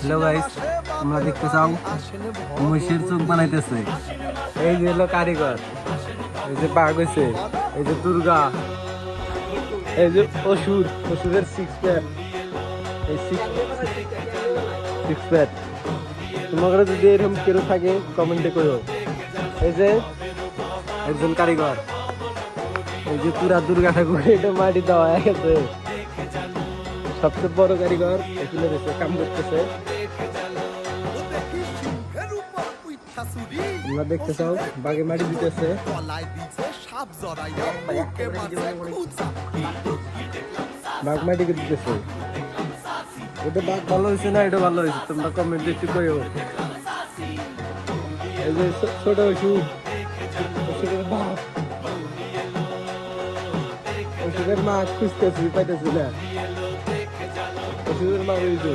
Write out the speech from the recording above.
Hello guys, তোমরা দেখতে চাও মহিষের চোখ বানাইতেছে। এই যে হলো কারিগর, এই যে বাঘ হয়েছে, এই যে দুর্গা, এই যে অসুরের সিক্স প্যাক, এই সিক্স প্যাক। তোমাদের যদি এরকম কেউ থাকে কমেন্টে করো। এই যে একজন কারিগর, এই যে পুরা দুর্গা ঠাকুর এটা মাটি দেওয়া হয়ে গেছে। সবচেয়ে বড় কারিগর এখানে রয়েছে, কাম করতেছে। তোমরা দেখতে চাও বাঘে মাটি দিতেছে। বাঘ মাটি দিতেছে। এটা বাঘ ভালো হয়েছে না এটা ভালো হয়েছে, তোমরা কমেন্ট একটু করো। এই যে ছোট ওষুধের মা খুঁজতেছি, পাইতেছি না। ওষুধের মা রয়েছে।